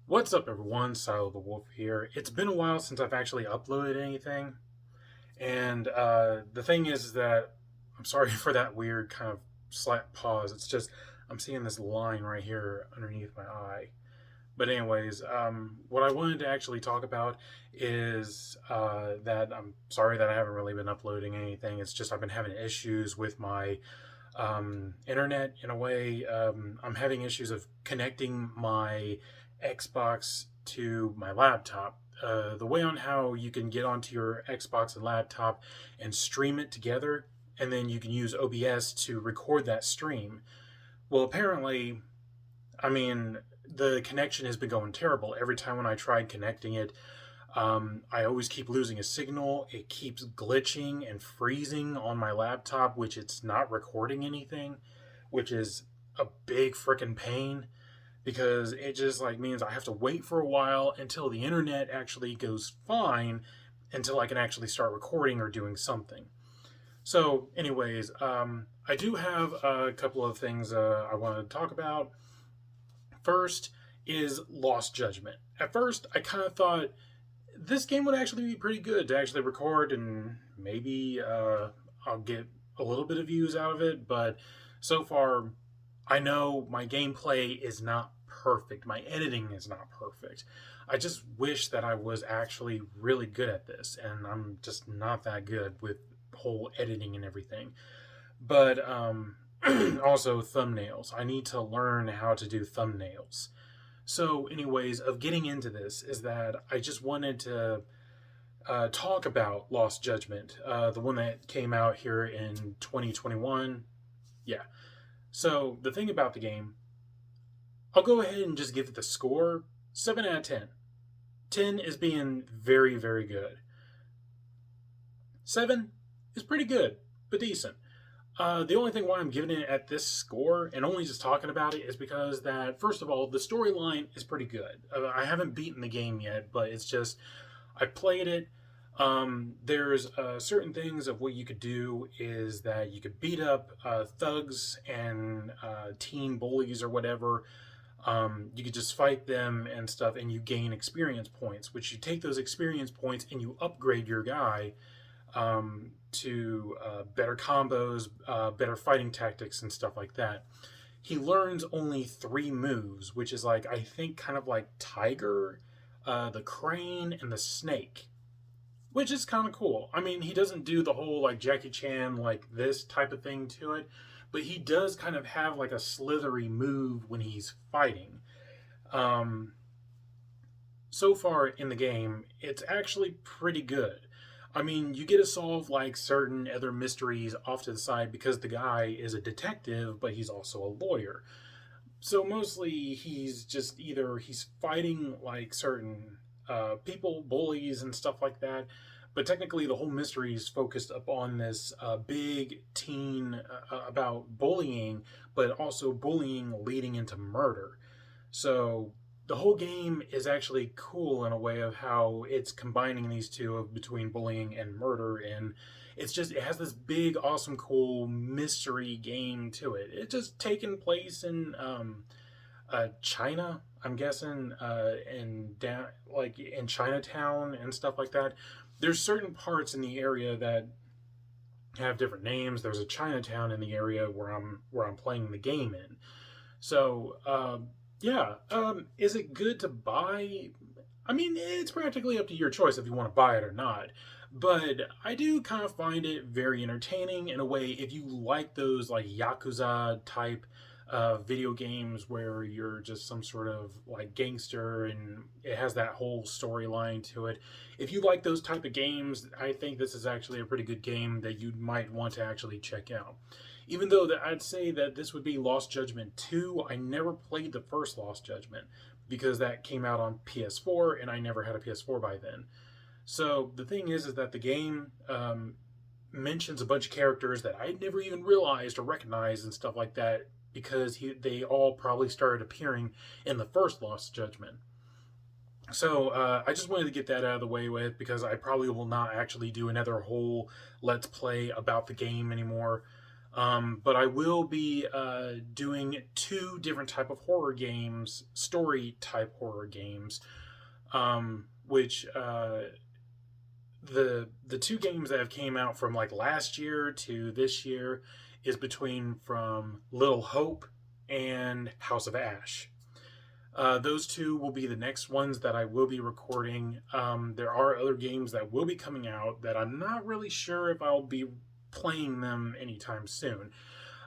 What's up, everyone? Silo the Wolf here. It's been a while since I've actually uploaded anything, and the thing is that I'm sorry for that weird kind of slight pause. It's just I'm seeing this line right here underneath my eye. But anyways, what I wanted to actually talk about is that I'm sorry that I haven't really been uploading anything. It's just I've been having issues with my internet in a way. I'm having issues of connecting my Xbox to my laptop. The way on how you can get onto your Xbox and laptop and stream it together, and then you can use OBS to record that stream. Well, apparently, I mean, the connection has been going terrible. Every time when I tried connecting it, I always keep losing a signal. It keeps glitching and freezing on my laptop, which it's not recording anything, which is a big freaking pain because it just like means I have to wait for a while until the internet actually goes fine until I can actually start recording or doing something. So, anyways, I do have a couple of things I wanted to talk about. First is Lost Judgment. At first, I kind of thought this game would actually be pretty good to actually record, and maybe I'll get a little bit of views out of it. But so far, I know my gameplay is not perfect. My editing is not perfect. I just wish that I was actually really good at this, and I'm just not that good with whole editing and everything. But also thumbnails. I need to learn how to do thumbnails. So, anyways, of getting into this is that I just wanted to talk about Lost Judgment, the one that came out here in 2021. Yeah. So, the thing about the game, I'll go ahead and just give it the score 7 out of 10. 10 is being very, very good. 7 is pretty good, but decent. The only thing why I'm giving it at this score and only just talking about it is because that, first of all, the storyline is pretty good. I haven't beaten the game yet, but it's just, I played it. There's certain things of what you could do is that you could beat up thugs and teen bullies or whatever. You could just fight them and stuff, and you gain experience points, which you take those experience points and you upgrade your guy to better combos, better fighting tactics, and stuff like that. He learns only 3 moves, which is like, I think, kind of like Tiger, the Crane, and the Snake, which is kind of cool. I mean, he doesn't do the whole like Jackie Chan, like this type of thing to it, but he does kind of have like a slithery move when he's fighting. Um, so far in the game, it's actually pretty good. I mean, you get to solve like certain other mysteries off to the side because the guy is a detective, but he's also a lawyer. So mostly he's just either he's fighting like certain people, bullies, and stuff like that. But technically, the whole mystery is focused upon this big teen about bullying, but also bullying leading into murder. So the whole game is actually cool in a way of how it's combining these two of between bullying and murder, and it's just it has this big, awesome, cool mystery game to it. It's just taking place in China, I'm guessing, and down like in Chinatown and stuff like that. There's certain parts in the area that have different names. There's a Chinatown in the area where I'm playing the game in. So yeah, is it good to buy? I mean, it's practically up to your choice if you want to buy it or not. But I do kind of find it very entertaining in a way. If you like those like Yakuza type video games where you're just some sort of like gangster and it has that whole storyline to it. If you like those type of games, I think this is actually a pretty good game that you might want to actually check out. Even though that I'd say that this would be Lost Judgment 2, I never played the first Lost Judgment because that came out on PS4 and I never had a PS4 by then. So the thing is that the game mentions a bunch of characters that I never even realized or recognized and stuff like that because they all probably started appearing in the first Lost Judgment. So I just wanted to get that out of the way with because I probably will not actually do another whole let's play about the game anymore. But I will be doing two different type of horror games, story type horror games, which the two games that have came out from like last year to this year is between from Little Hope and House of Ash. Those two will be the next ones that I will be recording. There are other games that will be coming out that I'm not really sure if I'll be playing them anytime soon.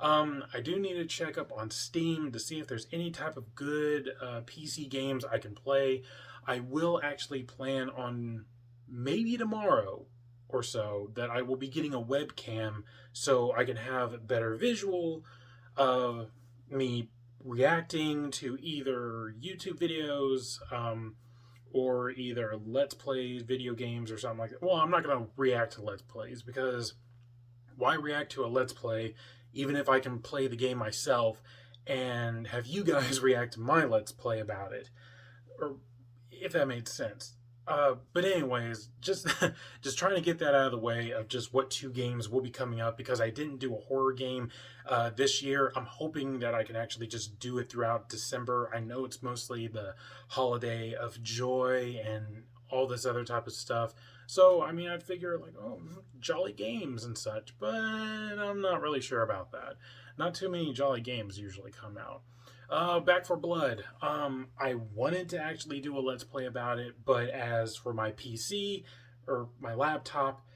I do need to check up on Steam to see if there's any type of good PC games I can play. I will actually plan on maybe tomorrow or so that I will be getting a webcam so I can have better visual of me reacting to either YouTube videos or either Let's Plays, video games, or something like that. Well, I'm not going to react to Let's Plays because why react to a Let's Play even if I can play the game myself and have you guys react to my Let's Play about it? Or if that made sense. But anyways, just just trying to get that out of the way of just what two games will be coming up because I didn't do a horror game this year. I'm hoping that I can actually just do it throughout December. I know it's mostly the holiday of joy and all this other type of stuff. So, I mean, I'd figure like, oh, jolly games and such, but I'm not really sure about that. Not too many jolly games usually come out. Back 4 Blood. I wanted to actually do a Let's Play about it, but as for my PC or my laptop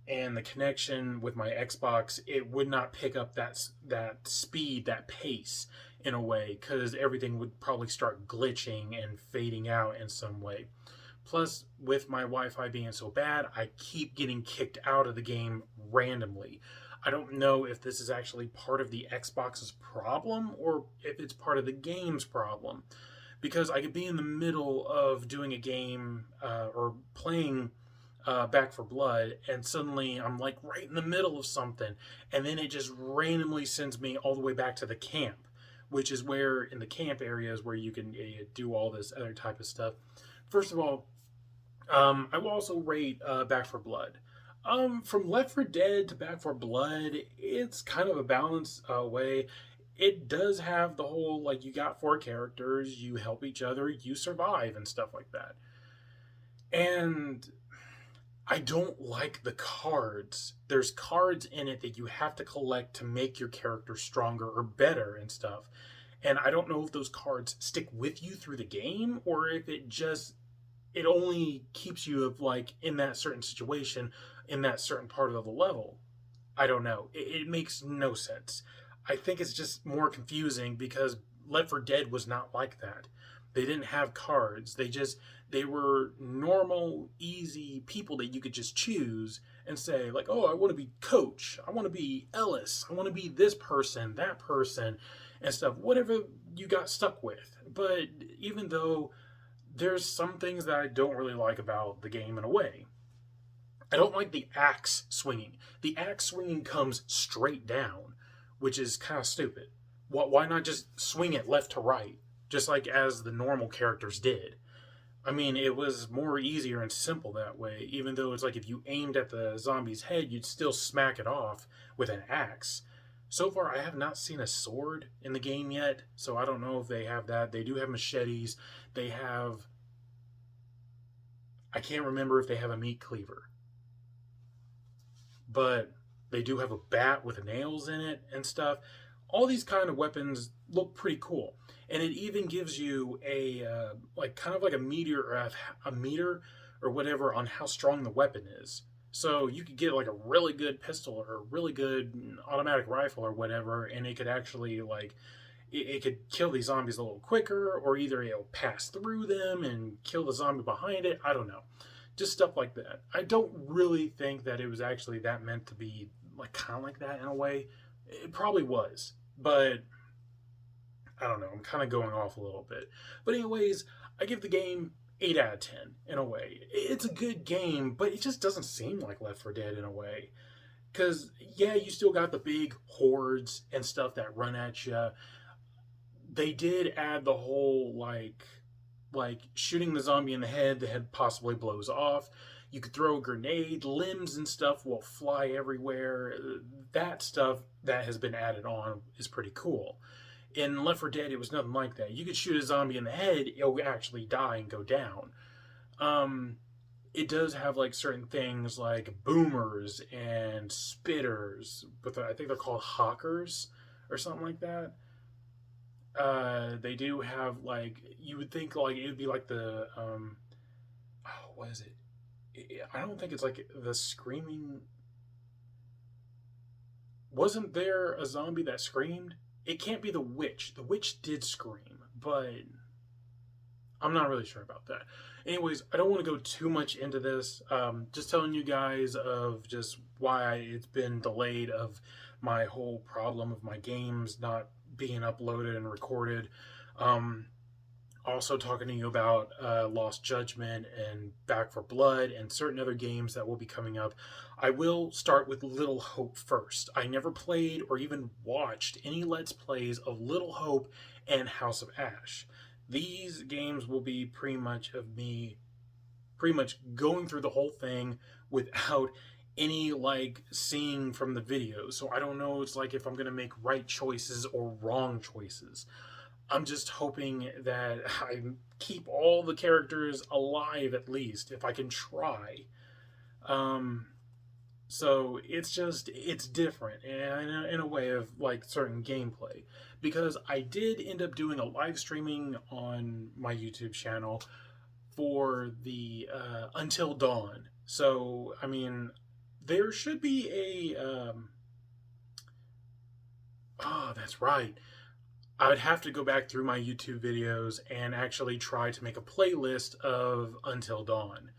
and the connection with my Xbox, it would not pick up that speed, that pace in a way, because everything would probably start glitching and fading out in some way. Plus, with my Wi-Fi being so bad, I keep getting kicked out of the game randomly. I don't know if this is actually part of the Xbox's problem or if it's part of the game's problem. Because I could be in the middle of doing a game or playing Back 4 Blood, and suddenly I'm like right in the middle of something, and then it just randomly sends me all the way back to the camp, which is where in the camp areas where you can do all this other type of stuff. First of all, I will also rate Back 4 Blood. From Left 4 Dead to Back 4 Blood, it's kind of a balanced way. It does have the whole, like, you got 4 characters, you help each other, you survive, and stuff like that. And I don't like the cards. There's cards in it that you have to collect to make your character stronger or better and stuff. And I don't know if those cards stick with you through the game or if it only keeps you of like in that certain situation in that certain part of the level. I don't know. It makes no sense. I think it's just more confusing because Left 4 Dead was not like that. They didn't have cards. They were normal, easy people that you could just choose and say like, "Oh, I want to be Coach. I want to be Ellis. I want to be this person, that person." And stuff, whatever you got stuck with. But even though there's some things that I don't really like about the game in a way. I don't like the axe swinging. The axe swinging comes straight down, which is kind of stupid. Why not just swing it left to right, just like as the normal characters did? I mean, it was more easier and simple that way, even though it's like if you aimed at the zombie's head, you'd still smack it off with an axe. So far, I have not seen a sword in the game yet, so I don't know if they have that. They do have machetes. They have... I can't remember if they have a meat cleaver. But they do have a bat with nails in it and stuff. All these kind of weapons look pretty cool. And it even gives you a, like kind of like a meter or whatever on how strong the weapon is. So you could get like a really good pistol or a really good automatic rifle or whatever, and it could actually like it could kill these zombies a little quicker, or either it'll pass through them and kill the zombie behind it. I don't know, just stuff like that. I don't really think that it was actually that meant to be like kind of like that in a way. It probably was, but I don't know. I'm kind of going off a little bit. But anyways, I give the game 8 out of 10 in a way. It's a good game, but it just doesn't seem like Left 4 Dead in a way. Because, yeah, you still got the big hordes and stuff that run at you. They did add the whole, like, like shooting the zombie in the head possibly blows off. You could throw a grenade, limbs and stuff will fly everywhere. That stuff that has been added on is pretty cool. In Left 4 Dead, it was nothing like that. You could shoot a zombie in the head, it'll actually die and go down. Um, it does have like certain things like boomers and spitters, but I think they're called hawkers or something like that. They do have like you would think like it would be like the oh, what is it? I don't think it's like the screaming. Wasn't there a zombie that screamed? It can't be the witch. The witch did scream, but I'm not really sure about that. Anyways, I don't want to go too much into this. Just telling you guys of just why it's been delayed, of my whole problem of my games not being uploaded and recorded. Um, Also talking to you about Lost Judgment and Back 4 Blood and certain other games that will be coming up. I will start with Little Hope first. I never played or even watched any Let's Plays of Little Hope and House of Ash. These games will be pretty much of me pretty much going through the whole thing without any like seeing from the videos. So I don't know, it's like if I'm going to make right choices or wrong choices. I'm just hoping that I keep all the characters alive at least, if I can try. Um, so it's different in a way of like certain gameplay, because I did end up doing a live streaming on my YouTube channel for the Until Dawn. So I mean, there should be a oh, that's right. I would have to go back through my YouTube videos and actually try to make a playlist of Until Dawn.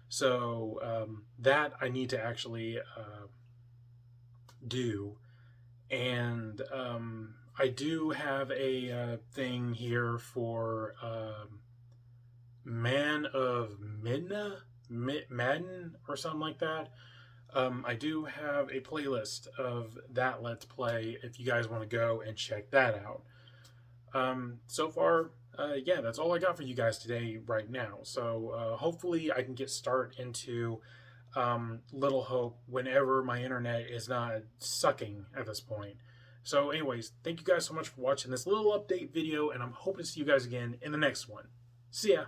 So that I need to actually do. And I do have a thing here for Man of Madden or something like that. I do have a playlist of that Let's Play if you guys want to go and check that out. So far, yeah, that's all I got for you guys today right now. So hopefully I can get started into Little Hope whenever my internet is not sucking at this point. So anyways, thank you guys so much for watching this little update video, and I'm hoping to see you guys again in the next one. See ya!